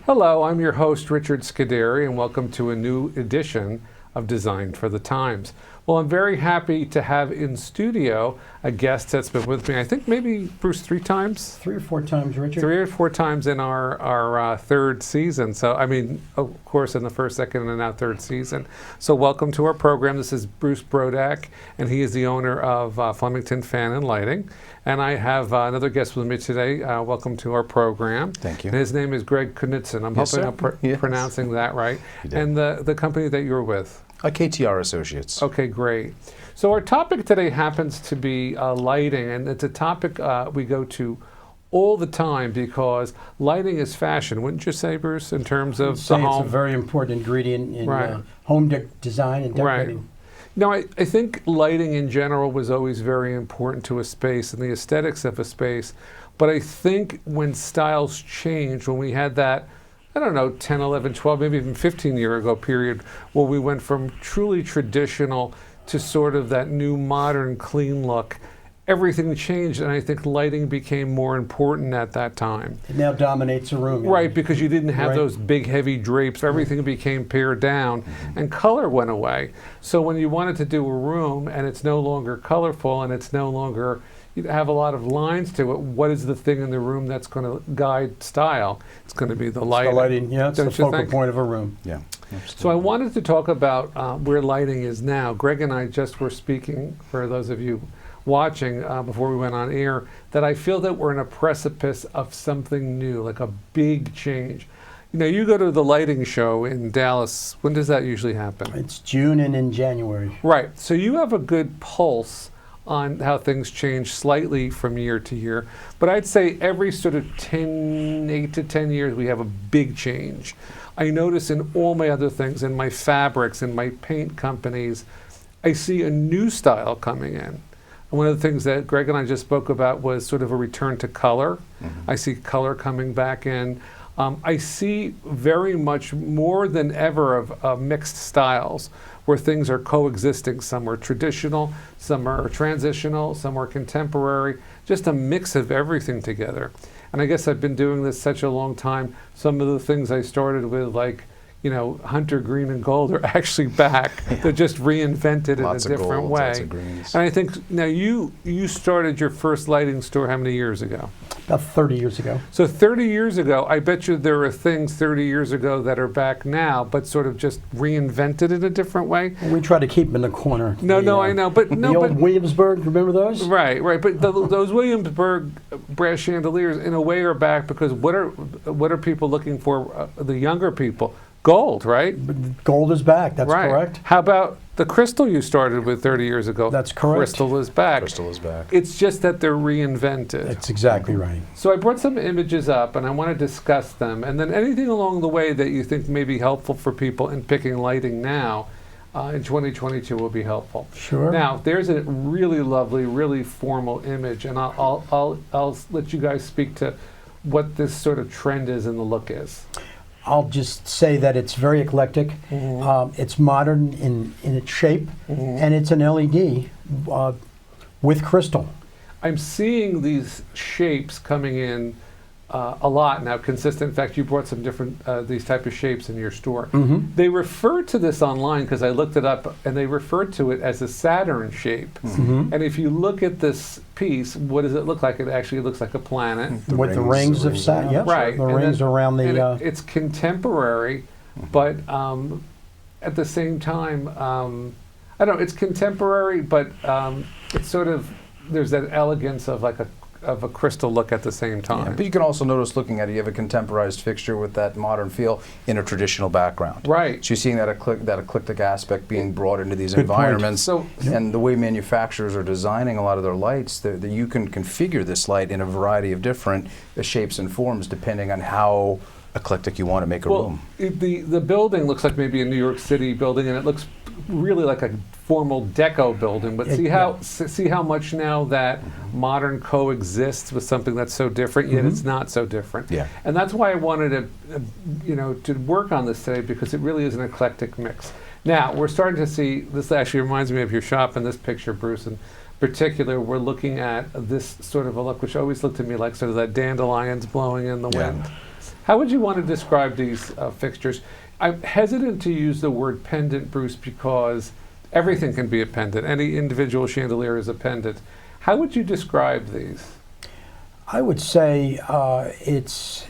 Hello, I'm your host, Richard Scuderi, and welcome to a new edition of Design for the Times. Well, I'm very happy to have in studio a guest that's been with me, I think maybe, Bruce, 3 times? 3 or 4 times, Richard. 3 or 4 times in our third season. So, I mean, of course, in the first, second, and now third season. So welcome to our program. This is Bruce Brodack, and he is the owner of Flemington Fan and Lighting. And I have another guest with me today. Welcome to our program. Thank you. And his name is Knudsen. I'm hoping I'm pronouncing that right. And the company that you're with? KTR Associates. Okay, great. So our topic today happens to be lighting, and it's a topic we go to all the time because lighting is fashion, wouldn't you say, Bruce, in terms of the home? It's a very important ingredient in home design and decorating. Right. Now, I think lighting in general was always very important to a space and the aesthetics of a space, but I think when styles changed, when we had that, I don't know, 10, 11, 12, maybe even 15 year ago period where we went from truly traditional to sort of that new modern clean look, everything changed, and I think lighting became more important at that time. It now dominates a room. Right, because you didn't have those big heavy drapes. Everything became pared down, and color went away. So when you wanted to do a room and it's no longer colorful and it's no longer, you have a lot of lines to it, what is the thing in the room that's going to guide style? It's going to be the lighting. The lighting, yeah, it's the focal point of a room. Yeah. So I wanted to talk about where lighting is now. Greg and I just were speaking, for those of you watching before we went on air, that I feel that we're in a precipice of something new, like a big change. You know, you go to the lighting show in Dallas, when does that usually happen? It's June and in January. Right, so you have a good pulse on how things change slightly from year to year. But I'd say every sort of 8 to 10 years we have a big change. I notice in all my other things, in my fabrics, in my paint companies, I see a new style coming in. And one of the things that Greg and I just spoke about was sort of a return to color. I see color coming back in. I see very much more than ever of mixed styles where things are coexisting. Some are traditional, some are transitional, some are contemporary, just a mix of everything together. And I guess I've been doing this such a long time. Some of the things I started with, like, you know, hunter green and gold, are actually back. They're just reinvented Lots in a different gold, way. lots of greens. And I think now you started your first lighting store how many years ago? About 30 years ago. So 30 years ago, I bet you there are things 30 years ago that are back now, but sort of just reinvented in a different way. We try to keep them in the corner. I know, but no, the old Williamsburg, remember those? Right. But those Williamsburg brass chandeliers, in a way, are back because what are people looking for? The younger people. Gold, right? Gold is back, that's correct. How about the crystal you started with 30 years ago? That's correct. Crystal is back. Crystal is back. It's just that they're reinvented. That's exactly right. So I brought some images up and I want to discuss them. And then anything along the way that you think may be helpful for people in picking lighting now in 2022 will be helpful. Sure. Now, there's a really lovely, really formal image, and I'll let you guys speak to what this sort of trend is and the look is. I'll just say that it's very eclectic. It's modern in its shape, and it's an LED with crystal. I'm seeing these shapes coming in a lot now, consistent. In fact, you brought some different these type of shapes in your store. They refer to this online because I looked it up, and they refer to it as a Saturn shape. And if you look at this piece, what does it look like? It actually looks like a planet. With the rings of Saturn, yep. Right. The rings around the... it's contemporary, but at the same time, I don't know, it's contemporary, but it's sort of, there's that elegance of like a crystal look at the same time. Yeah, but you can also notice, looking at it, you have a contemporized fixture with that modern feel in a traditional background. Right. So you're seeing that eclectic aspect being brought into these environments. So, and the way manufacturers are designing a lot of their lights, that you can configure this light in a variety of different shapes and forms depending on how eclectic you want to make a room. The building looks like maybe a New York City building, and it looks really like a formal deco building, but see how much now that modern coexists with something that's so different, yet it's not so different. Yeah. And that's why I wanted to work on this today, because it really is an eclectic mix. Now, we're starting to see, this actually reminds me of your shop in this picture, Bruce, in particular, we're looking at this sort of a look, which always looked to me like sort of that dandelions blowing in the wind. How would you want to describe these fixtures? I'm hesitant to use the word pendant, Bruce, because everything can be a pendant. Any individual chandelier is a pendant. How would you describe these? I would say it's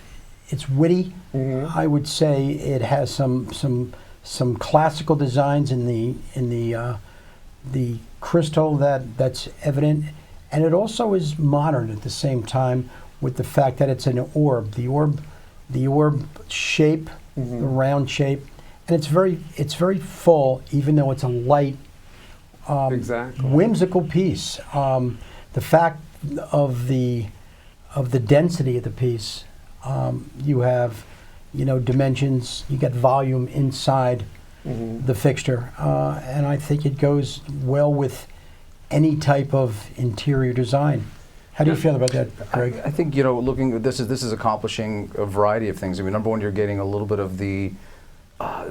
witty. Mm-hmm. I would say it has some classical designs in the crystal that's evident, and it also is modern at the same time with the fact that it's an orb. The orb shape, Mm-hmm. the round shape, and it's very full, even though it's a light, Exactly. whimsical piece. The fact of the density of the piece, you have, dimensions. You get volume inside Mm-hmm. the fixture, and I think it goes well with any type of interior design. How do you Yeah. feel about that, Greg? I think looking at this is accomplishing a variety of things. I mean, number one, you're getting a little bit of the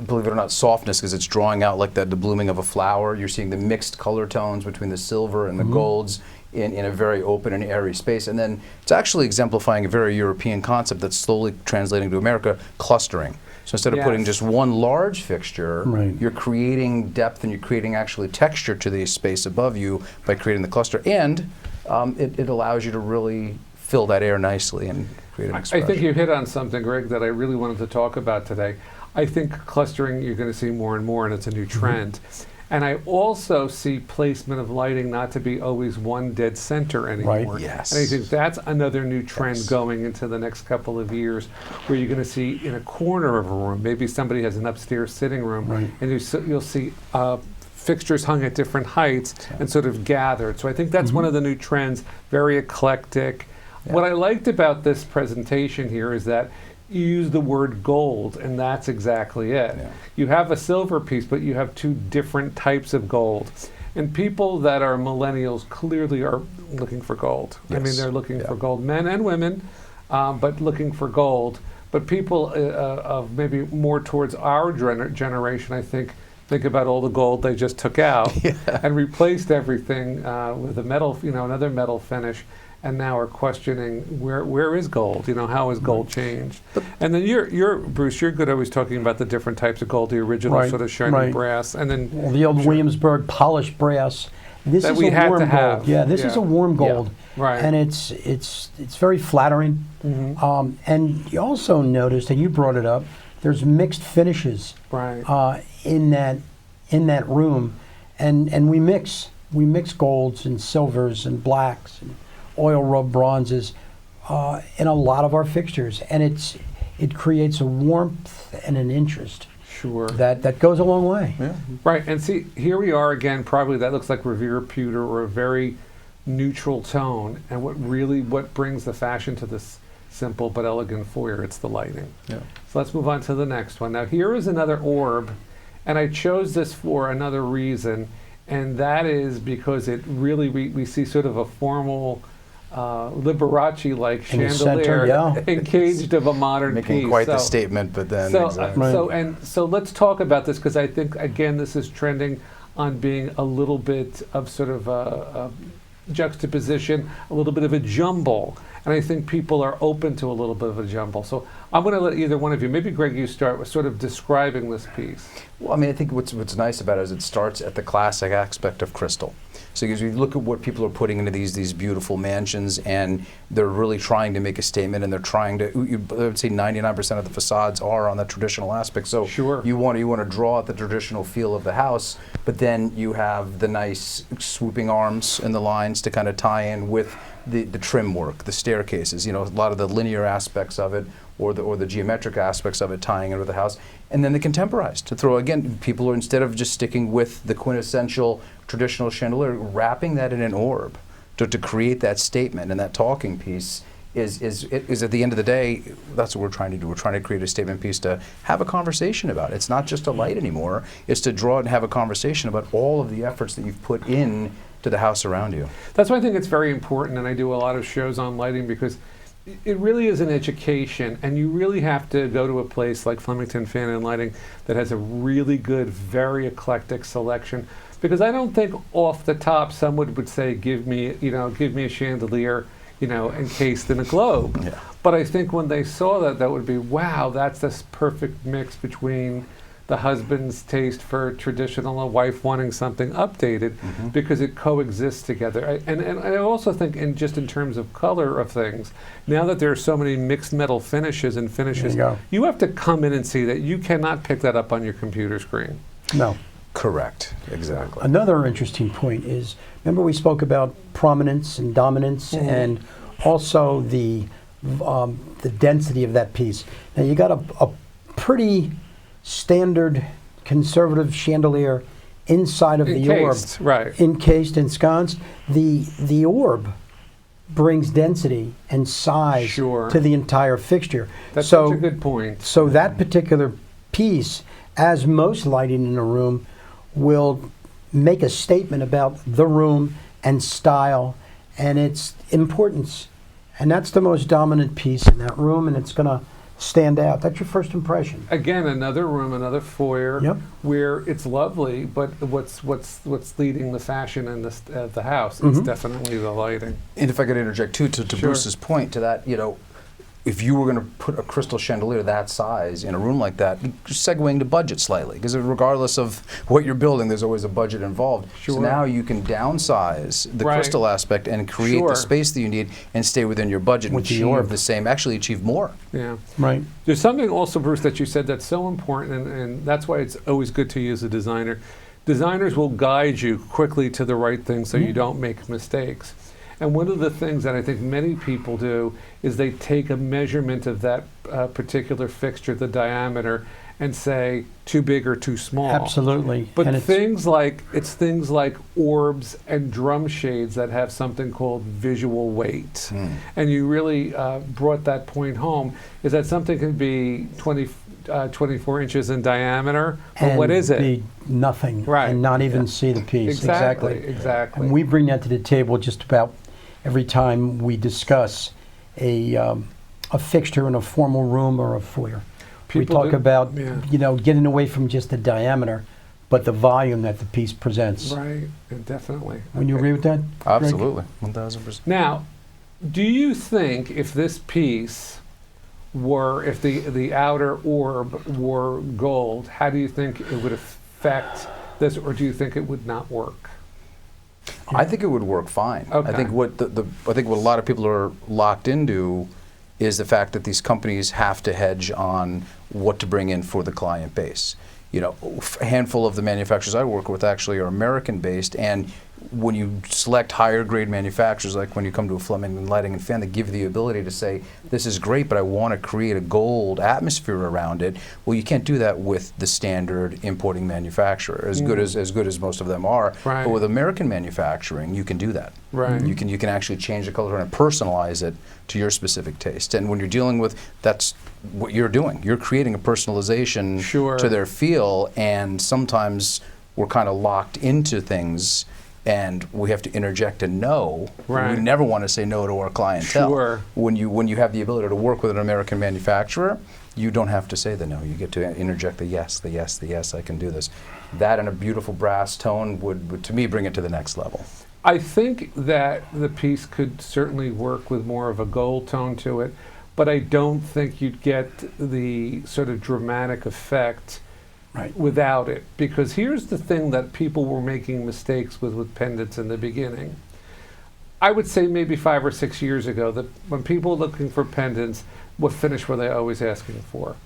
believe it or not, softness, because it's drawing out like the blooming of a flower. You're seeing the mixed color tones between the silver and the golds in a very open and airy space. And then it's actually exemplifying a very European concept that's slowly translating to America, clustering. So instead of putting just one large fixture, Right. you're creating depth and you're creating actually texture to the space above you by creating the cluster. And it allows you to really fill that air nicely and create an I expression. think you hit on something, Greg, that I really wanted to talk about today. I think clustering you're going to see more and more, and it's a new trend. And I also see placement of lighting not to be always one dead center anymore. Right. Yes. And I think that's another new trend Yes. going into the next couple of years, where you're going to see in a corner of a room, maybe somebody has an upstairs sitting room, Right. and you'll see fixtures hung at different heights and sort of gathered. So I think that's one of the new trends, very eclectic. Yeah. What I liked about this presentation here is that you use the word gold, and that's exactly it. Yeah. You have a silver piece, but you have two different types of gold. And people that are millennials clearly are looking for gold. I mean, Yes. they're looking Yeah. for gold, men and women, but looking for gold. But people of maybe more towards our generation, I think about all the gold they just took out and replaced everything with a metal, another metal finish. And now are questioning where is gold? How has gold changed? And then you're Bruce. You're good always talking about the different types of gold, the original Right, sort of shiny right. brass, and then Well, the old Williamsburg polished brass. This That is we a had warm to gold. have. Yeah, this is Yeah. a warm gold, right. and it's very flattering. And you also noticed, and you brought it up, there's mixed finishes right. in that room, and we mix golds and silvers and blacks and oil rub bronzes in a lot of our fixtures, and it creates a warmth and an interest Sure. that goes a long way. Yeah. Right, and see, here we are again, probably that looks like Revere pewter or a very neutral tone, and what brings the fashion to this simple but elegant foyer, it's the lighting. Yeah. So let's move on to the next one. Now here is another orb, and I chose this for another reason, and that is because it really, we see sort of a formal Liberace-like In the chandelier center, yeah. encaged of a modern Making piece. quite the So- statement, but then so, exactly. so let's talk about this, because I think again this is trending on being a little bit of sort of a juxtaposition, a little bit of a jumble, and I think people are open to a little bit of a jumble. So I'm going to let either one of you, maybe Greg, you start with sort of describing this piece. Well, I mean, I think what's nice about it is it starts at the classic aspect of crystal. So because you look at what people are putting into these beautiful mansions, and they're really trying to make a statement, and they're trying to. I would say 99% of the facades are on that traditional aspect. So Sure. you want to draw out the traditional feel of the house, but then you have the nice swooping arms and the lines to kind of tie in with the trim work, the staircases. A lot of the linear aspects of it, or the geometric aspects of it tying into the house, and then the contemporized to throw again. People are, instead of just sticking with the quintessential traditional chandelier, wrapping that in an orb to create that statement, and that talking piece is at the end of the day, that's what we're trying to do. We're trying to create a statement piece to have a conversation about. It's not just a light anymore. It's to draw and have a conversation about all of the efforts that you've put in to the house around you. That's why I think it's very important, and I do a lot of shows on lighting, because it really is an education, and you really have to go to a place like Flemington Fan and Lighting that has a really good, very eclectic selection. Because I don't think off the top someone would say, give me a chandelier, encased in a globe. Yeah. But I think when they saw that, that would be, wow, that's this perfect mix between the husband's taste for traditional and wife wanting something updated, because it coexists together. And I also think, just in terms of color of things, now that there are so many mixed metal finishes and finishes, you have to come in and see that. You cannot pick that up on your computer screen. No. Correct. Exactly. Another interesting point is, remember we spoke about prominence and dominance, and also the density of that piece. Now you got a pretty standard conservative chandelier inside of the orb, right? Encased, ensconced. The orb brings density and size to the entire fixture. That's such a good point. So that particular piece, as most lighting in a room, will make a statement about the room and style and its importance. And that's the most dominant piece in that room, and it's going to stand out. That's your first impression. Again, another room, another foyer, where it's lovely, but what's leading the fashion in the house? It's definitely the lighting. And if I could interject too, to Bruce's point, to that, if you were going to put a crystal chandelier that size in a room like that, just segueing to budget slightly, because regardless of what you're building, there's always a budget involved. So now you can downsize the crystal aspect and create the space that you need and stay within your budget and achieve the same, actually achieve more. Yeah. Right. There's something also, Bruce, that you said that's so important, and that's why it's always good to use a designer. Designers will guide you quickly to the right thing so you don't make mistakes. And one of the things that I think many people do is they take a measurement of that particular fixture, the diameter, and say too big or too small. Absolutely. But things like orbs and drum shades that have something called visual weight. And you really brought that point home, is that something can be 24 inches in diameter, but and what is it? Be nothing, and not even see the piece. Exactly. And we bring that to the table just about every time we discuss a fixture in a formal room or a foyer. We talk about getting away from just the diameter, but the volume that the piece presents. Right, definitely. Would you agree with that? Absolutely, 1,000%. Now, do you think if this piece were, if the outer orb were gold, how do you think it would affect this, or do you think it would not work? I think it would work fine. I think what a lot of people are locked into is the fact that these companies have to hedge on what to bring in for the client base. A handful of the manufacturers I work with actually are American-based, and when you select higher grade manufacturers, like when you come to a Flemington Lighting and Fan, they give you the ability to say, this is great, but I want to create a gold atmosphere around it. Well, you can't do that with the standard importing manufacturer, as good as most of them are. But with American manufacturing, you can do that. You can actually change the color and personalize it to your specific taste. And when you're dealing with, that's what you're doing. You're creating a personalization to their feel, and sometimes we're kind of locked into things, and we have to interject a no. We never want to say no to our clientele. When you have the ability to work with an American manufacturer, you don't have to say the no. You get to interject the yes, the yes, the yes, I can do this. That and a beautiful brass tone would to me, bring it to the next level. I think that the piece could certainly work with more of a gold tone to it, but I don't think you'd get the sort of dramatic effect without it. Because here's the thing that people were making mistakes with pendants in the beginning. I would say maybe 5 or 6 years ago that when people were looking for pendants, what finish were they always asking for?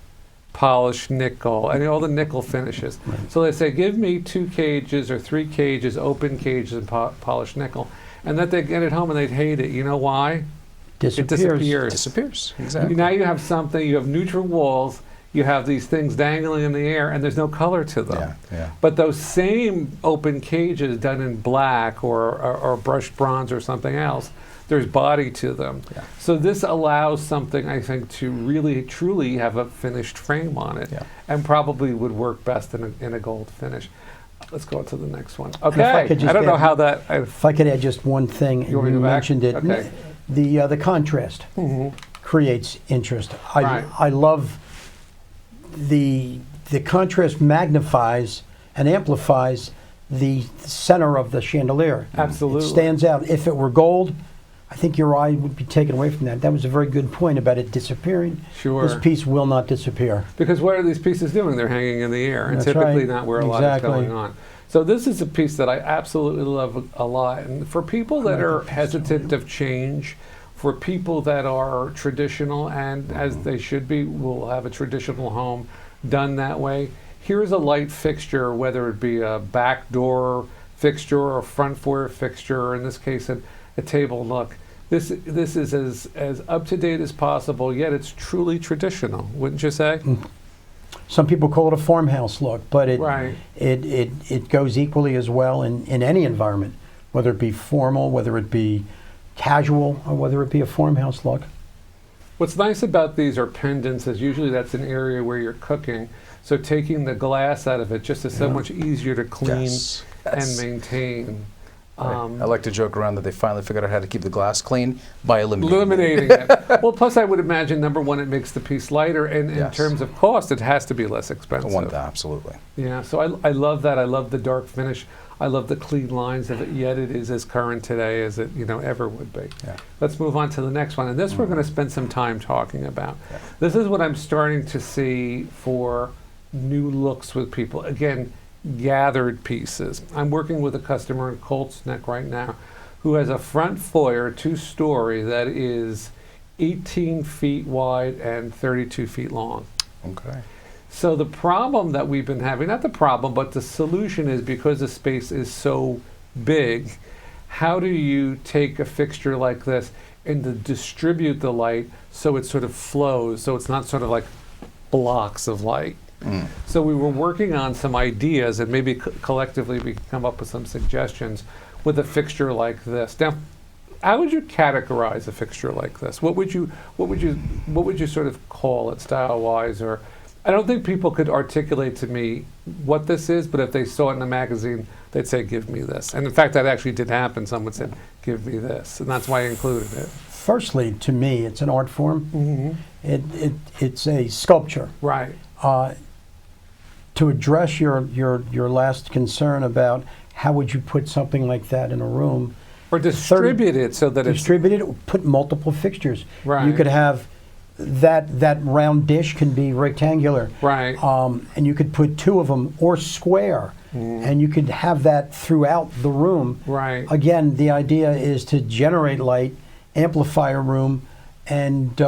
Polished nickel, and all the nickel finishes. So they say, give me 2 cages or 3 cages, open cages, and polished nickel. And that they'd get it home and they'd hate it. You know why? It disappears. Exactly. Now you have something, you have neutral walls, you have these things dangling in the air, and there's no color to them. But those same open cages done in black or brushed bronze or something else, there's body to them. So this allows something, I think, to really, truly have a finished frame on it, and probably would work best in a gold finish. Let's go to the next one. Okay, I don't know how that... If I could add just one thing, you mentioned it. Okay. The contrast creates interest. I love the contrast magnifies and amplifies the center of the chandelier. Absolutely. It stands out. If it were gold, I think your eye would be taken away from that. That was a very good point about it disappearing. Sure. This piece will not disappear. Because what are these pieces doing? They're hanging in the air, and That's typically right. not where a lot is going on. So this is a piece that I absolutely love a lot. And for people that are hesitant of change, for people that are traditional, and as they should be, will have a traditional home done that way, here's a light fixture, whether it be a back door fixture or a front foyer fixture, or in this case, a table. Look, this is as up to date as possible, yet it's truly traditional, wouldn't you say? Some people call it a farmhouse look, but Right. it goes equally as well in any environment, whether it be formal, whether it be casual, or whether it be a farmhouse look. What's nice about these are pendants, is usually that's an area where you're cooking. So taking the glass out of it just is so much easier to clean Yes. and Yes. maintain. I like to joke around that they finally figured out how to keep the glass clean by eliminating Eliminating it. Well, plus I would imagine, number one, it makes the piece lighter, and in Yes. terms of cost, it has to be less expensive. Absolutely. Yeah, so I love that. I love the dark finish. I love the clean lines of it, yet it is as current today as it ever would be. Yeah. Let's move on to the next one, and this we're going to spend some time talking about. Yeah. This is what I'm starting to see for new looks with people. Again, gathered pieces. I'm working with a customer in Colts Neck right now who has a front foyer, 2-story, that is 18 feet wide and 32 feet long. Okay. So the problem that we've been having, not the problem, but the solution is, because the space is so big, how do you take a fixture like this and to distribute the light so it sort of flows, so it's not sort of like blocks of light? So we were working on some ideas, and maybe collectively we can come up with some suggestions with a fixture like this. Now, how would you categorize a fixture like this? What would you sort of call it style-wise? Or I don't think people could articulate to me what this is, but if they saw it in a magazine, they'd say, "Give me this." And in fact, that actually did happen. Someone said, "Give me this," and that's why I included it. Firstly, to me, it's an art form. Mm-hmm. It's a sculpture. Right. To address your last concern about how would you put something like that in a room, Or distribute it so that it's distribute it, put multiple fixtures. Right. You could have that round dish can be rectangular. right. And you could put 2 of them, or square, and you could have that throughout the room. Right. Again, the idea is to generate light, amplify a room, and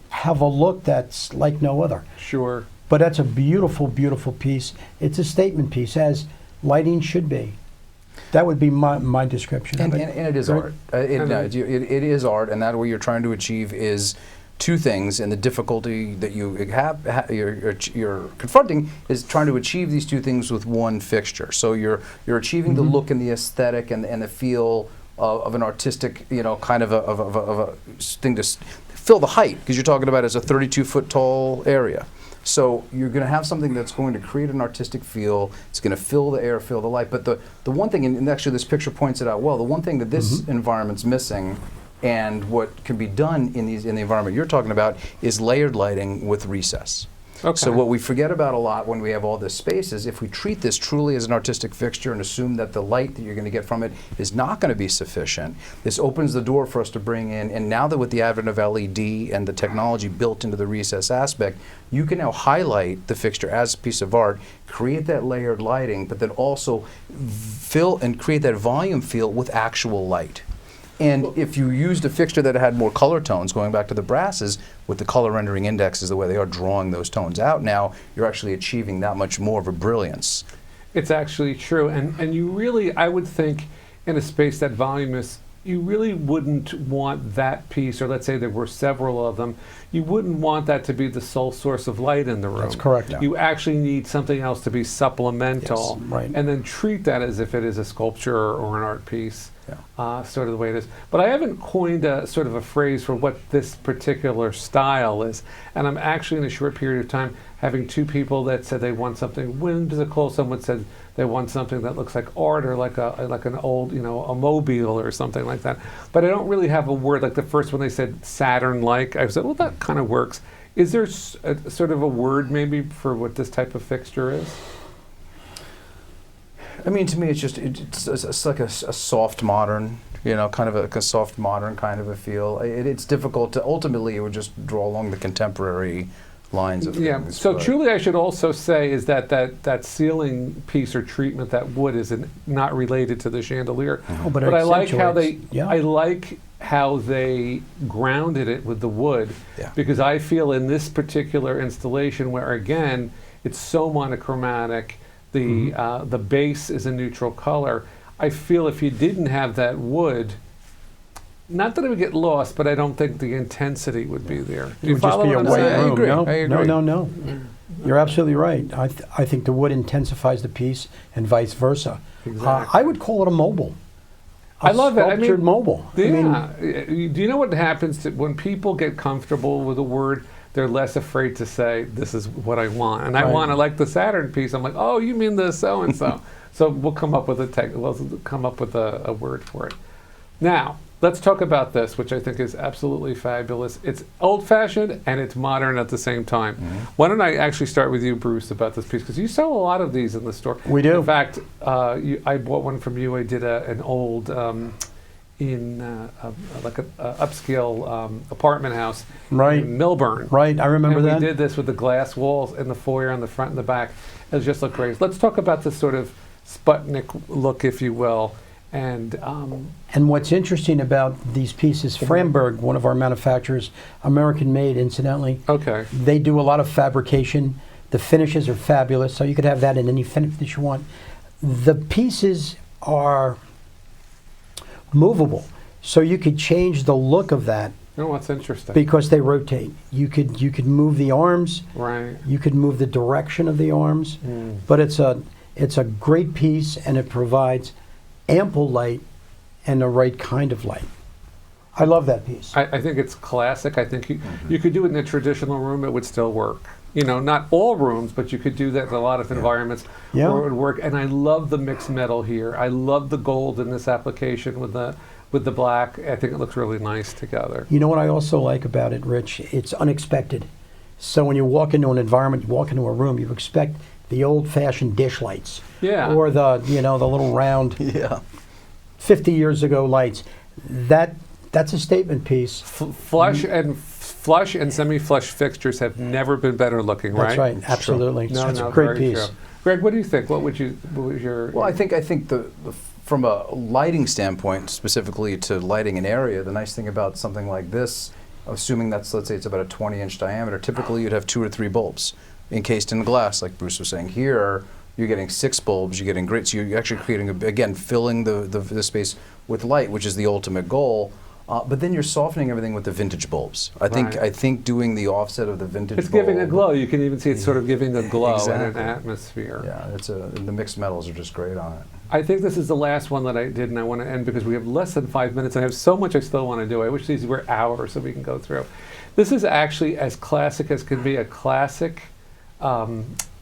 have a look that's like no other. Sure. But that's a beautiful, beautiful piece. It's a statement piece, as lighting should be. That would be my description And, of it. and it is Greg? art. It is art, and that what you're trying to achieve is 2 things. And the difficulty that you you're confronting is trying to achieve these 2 things with 1 fixture. So you're achieving the look and the aesthetic and the feel of an artistic, kind of a thing to fill the height, because you're talking about as a 32-foot tall area. So you're going to have something that's going to create an artistic feel. It's going to fill the air, fill the light. But the one thing, and actually this picture points it out well, the one thing that this environment's missing, and what can be done in the environment you're talking about, is layered lighting with recess. Okay. So what we forget about a lot when we have all this space is, if we treat this truly as an artistic fixture and assume that the light that you're going to get from it is not going to be sufficient, this opens the door for us to bring in, and now that with the advent of LED and the technology built into the recess aspect, you can now highlight the fixture as a piece of art, create that layered lighting, but then also fill and create that volume feel with actual light. And if you used a fixture that had more color tones, going back to the brasses, with the color rendering indexes the way they are drawing those tones out now, you're actually achieving that much more of a brilliance. It's actually true. And you really, I would think, in a space that voluminous, you really wouldn't want that piece, or let's say there were several of them, you wouldn't want that to be the sole source of light in the room. That's correct. Yeah. You actually need something else to be supplemental. Yes, right. And then treat that as if it is a sculpture or an art piece. Yeah. Sort of the way it is. But I haven't coined a sort of a phrase for what this particular style is. And I'm actually, in a short period of time, having 2 people that said they want something whimsical. Someone said they want something that looks like art, or like an old, a mobile or something like that. But I don't really have a word. Like the first one, they said Saturn-like. I said, well, that kind of works. Is there sort of a word maybe for what this type of fixture is? I mean, to me, it's like a soft modern, kind of a soft modern kind of a feel. It's difficult to, ultimately, it would just draw along the contemporary lines of Yeah, things. so but- truly I should also say is that ceiling piece or treatment, that wood is not related to the chandelier. Oh, but But it I like how they, accentuates. Yeah. I like how they grounded it with the wood, Yeah. because I feel in this particular installation where again it's so monochromatic, the base is a neutral color. I feel if you didn't have that wood, not that it would get lost, but I don't think the intensity would be there. Do It you would just follow be a what I'm white saying? I room. agree. No, I agree. no. You're absolutely right. I think the wood intensifies the piece and vice versa. Exactly. I would call it a mobile. I love it. I Sculptured mean, mobile. I mean, do you know what happens when people get comfortable with a word? They're less afraid to say, "This is what I want," and I Right. want to like the Saturn piece. I'm like, "Oh, you mean the so and so?" So we'll come up with a word for it. Now let's talk about this, which I think is absolutely fabulous. It's old-fashioned and it's modern at the same time. Why don't I actually start with you, Bruce, about this piece, because you sell a lot of these in the store. We do. In fact, I bought one from you. I did an old like a upscale apartment house Right. in Milburn. right. I remember And that. we did this with the glass walls in the foyer on the front and the back. It just looked great. Let's talk about this sort of Sputnik look, if you will. And And what's interesting about these pieces, Framberg, one of our manufacturers, American made, incidentally, okay, they do a lot of fabrication. The finishes are fabulous, so you could have that in any finish you want. The pieces are movable, so you could change the look of that oh, what's interesting, because they rotate. You could move the arms, right? you could move the direction of the arms, but it's a great piece, and it provides ample light and the right kind of light. I love that piece. I think it's classic. I think you could do it in a traditional room; it would still work. Not all rooms, but you could do that in a lot of environments Yeah. where it would work. And I love the mixed metal here. I love the gold in this application with the black. I think it looks really nice together. You know what I also like about it, Rich? It's unexpected. So when you walk into an environment, you walk into a room, you expect the old-fashioned dish lights, Yeah. or the little round Yeah. 50 years ago lights. That's a statement piece. Flush and semi-flush fixtures have never been better looking, right? That's right. Absolutely. No, That's no, a great very piece. true. Greg, what do you think? What was your? Well, I think from a lighting standpoint, specifically to lighting an area, the nice thing about something like this, assuming let's say it's about a 20-inch diameter, typically you'd have 2 or 3 bulbs encased in glass, like Bruce was saying. Here, you're getting 6 bulbs. You're getting great. So you're actually creating filling the space with light, which is the ultimate goal. But then you're softening everything with the vintage bulbs. I think doing the offset of the vintage. It's giving a bulb- glow. You can even see it's sort of giving a glow and Exactly. an atmosphere. Yeah, the mixed metals are just great on it. I think this is the last one that I did, and I want to end because we have less than 5 minutes, and I have so much I still want to do. I wish these were hours so we can go through. This is actually as classic as can be, a classic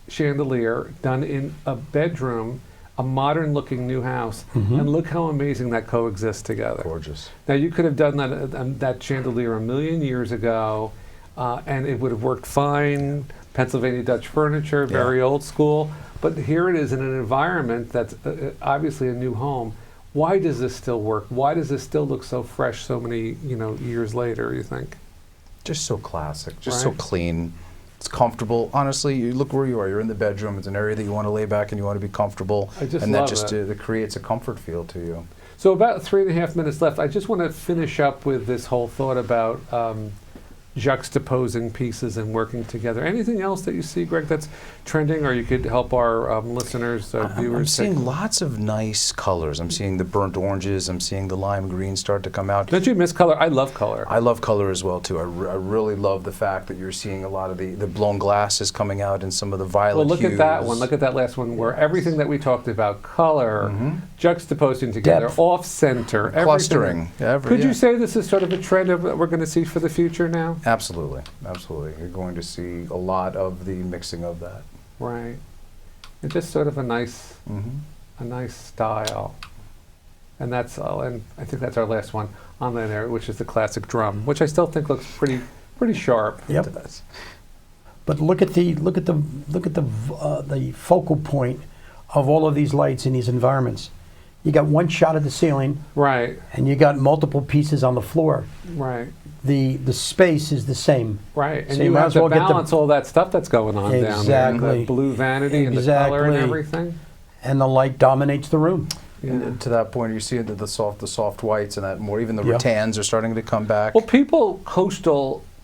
chandelier done in a bedroom, a modern-looking new house, and look how amazing that coexists together. Gorgeous. Now you could have done that chandelier a million years ago, and it would have worked fine. Pennsylvania Dutch furniture, very old school. But here it is in an environment that's obviously a new home. Why does this still work? Why does this still look so fresh so many years later? You think? Just so classic. Just so Right. clean. It's comfortable. Honestly, you look where you are. You're in the bedroom. It's an area that you want to lay back and you want to be comfortable. I just and love that just it. that creates a comfort feel to you. So about 3.5 minutes left. I just want to finish up with this whole thought about juxtaposing pieces and working together. Anything else that you see, Greg, that's trending, or you could help our listeners, I'm viewers? seeing lots of nice colors. I'm seeing the burnt oranges. I'm seeing the lime green start to come out. Don't you miss color? I love color. I love color as well too. I really love the fact that you're seeing a lot of the blown glasses coming out in some of the violet Well, look hues. at that one. Look at that last one, where everything that we talked about, color, juxtaposing together, Depth. off-center, everything. Clustering. Could you say this is sort of a trend that we're going to see for the future now? Absolutely, absolutely. You're going to see a lot of the mixing of that. Right. It's just sort of a nice style. And that's all. And I think that's our last one on there, which is the classic drum, which I still think looks pretty sharp. Yep. It does. But look at the focal point of all of these lights in these environments. You got one shot at the ceiling, Right, and you got multiple pieces on the floor. right, The space is the same. right. And So you you might have as to well get the- balance all that stuff that's going on down there. And Exactly. the blue vanity and the color and Exactly. everything. And the light dominates the room. Yeah. And to that point, you see the soft whites and that more, even the Yeah. rattans are starting to come back. Well,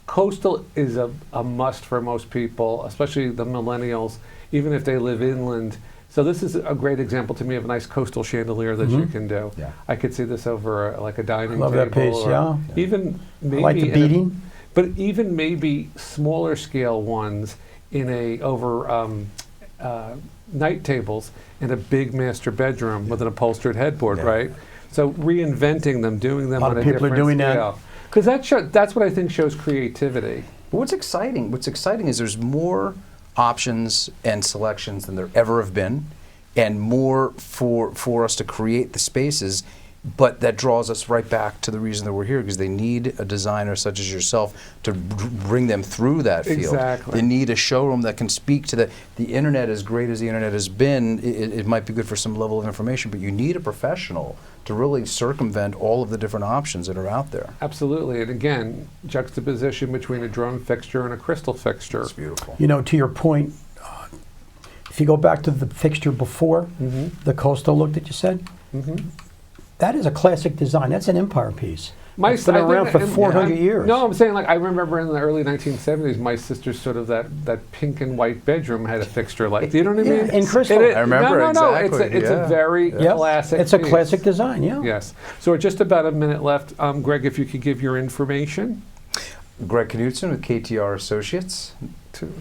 coastal is a must for most people, especially the millennials, even if they live inland. So this is a great example to me of a nice coastal chandelier that you can do. Yeah. I could see this over like a dining Love table. that piece, or yeah. Even I maybe like the in a- beading. but even maybe smaller scale ones in a over night tables in a big master bedroom with an upholstered headboard, Yeah. right? So reinventing them, doing them A lot on of a people are different doing that. scale. Because that's what I think shows creativity. But what's exciting is there's more options and selections than there ever have been, and more for us to create the spaces. But that draws us right back to the reason that we're here, because they need a designer such as yourself to bring them through that field. Exactly. They need a showroom that can speak to the internet. As great as the internet has been, it might be good for some level of information, but you need a professional to really circumvent all of the different options that are out there. Absolutely. And again, juxtaposition between a drone fixture and a crystal fixture. It's beautiful. You know, to your point, if you go back to the fixture before, the coastal look that you said, that is a classic design. That's an empire piece. It's been I think- around for and- 400 years. No, I'm saying, like, I remember in the early 1970s, my sister's sort of that pink and white bedroom had a fixture like, do you know what I Yeah, mean? in crystal. It is- I remember no, exactly, it's a yeah. very Yep. classic It's a piece. classic design, yeah. Yes. So we're just about a minute left. Greg, if you could give your information. Greg Knudsen with KTR Associates.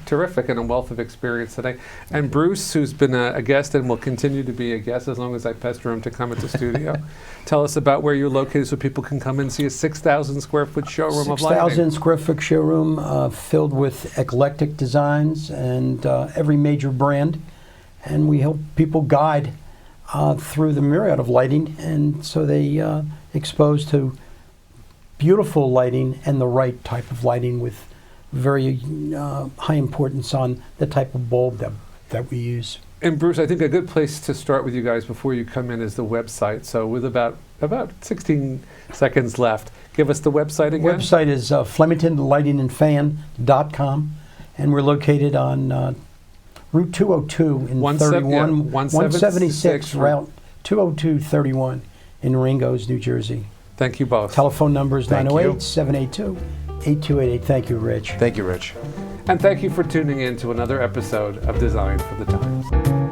Terrific, and a wealth of experience today. And Bruce, who's been a guest and will continue to be a guest as long as I pester him to come into studio. Tell us about where you're located so people can come and see a 6,000 square foot showroom of lighting. 6,000 square foot showroom filled with eclectic designs and every major brand. And we help people guide through the myriad of lighting, and so they exposed to beautiful lighting and the right type of lighting with very high importance on the type of bulb that we use. And Bruce, I think a good place to start with you guys before you come in is the website. So with about 16 seconds left, give us the website The again. website is FlemingtonLightingandFan.com, and we're located on Route 202 in 176 Route 20231 in Ringgoes, New Jersey. Thank you both. Telephone number is Thank you. 908-782-8288. Thank you, Rich. Thank you, Rich. And thank you for tuning in to another episode of Design for the Times.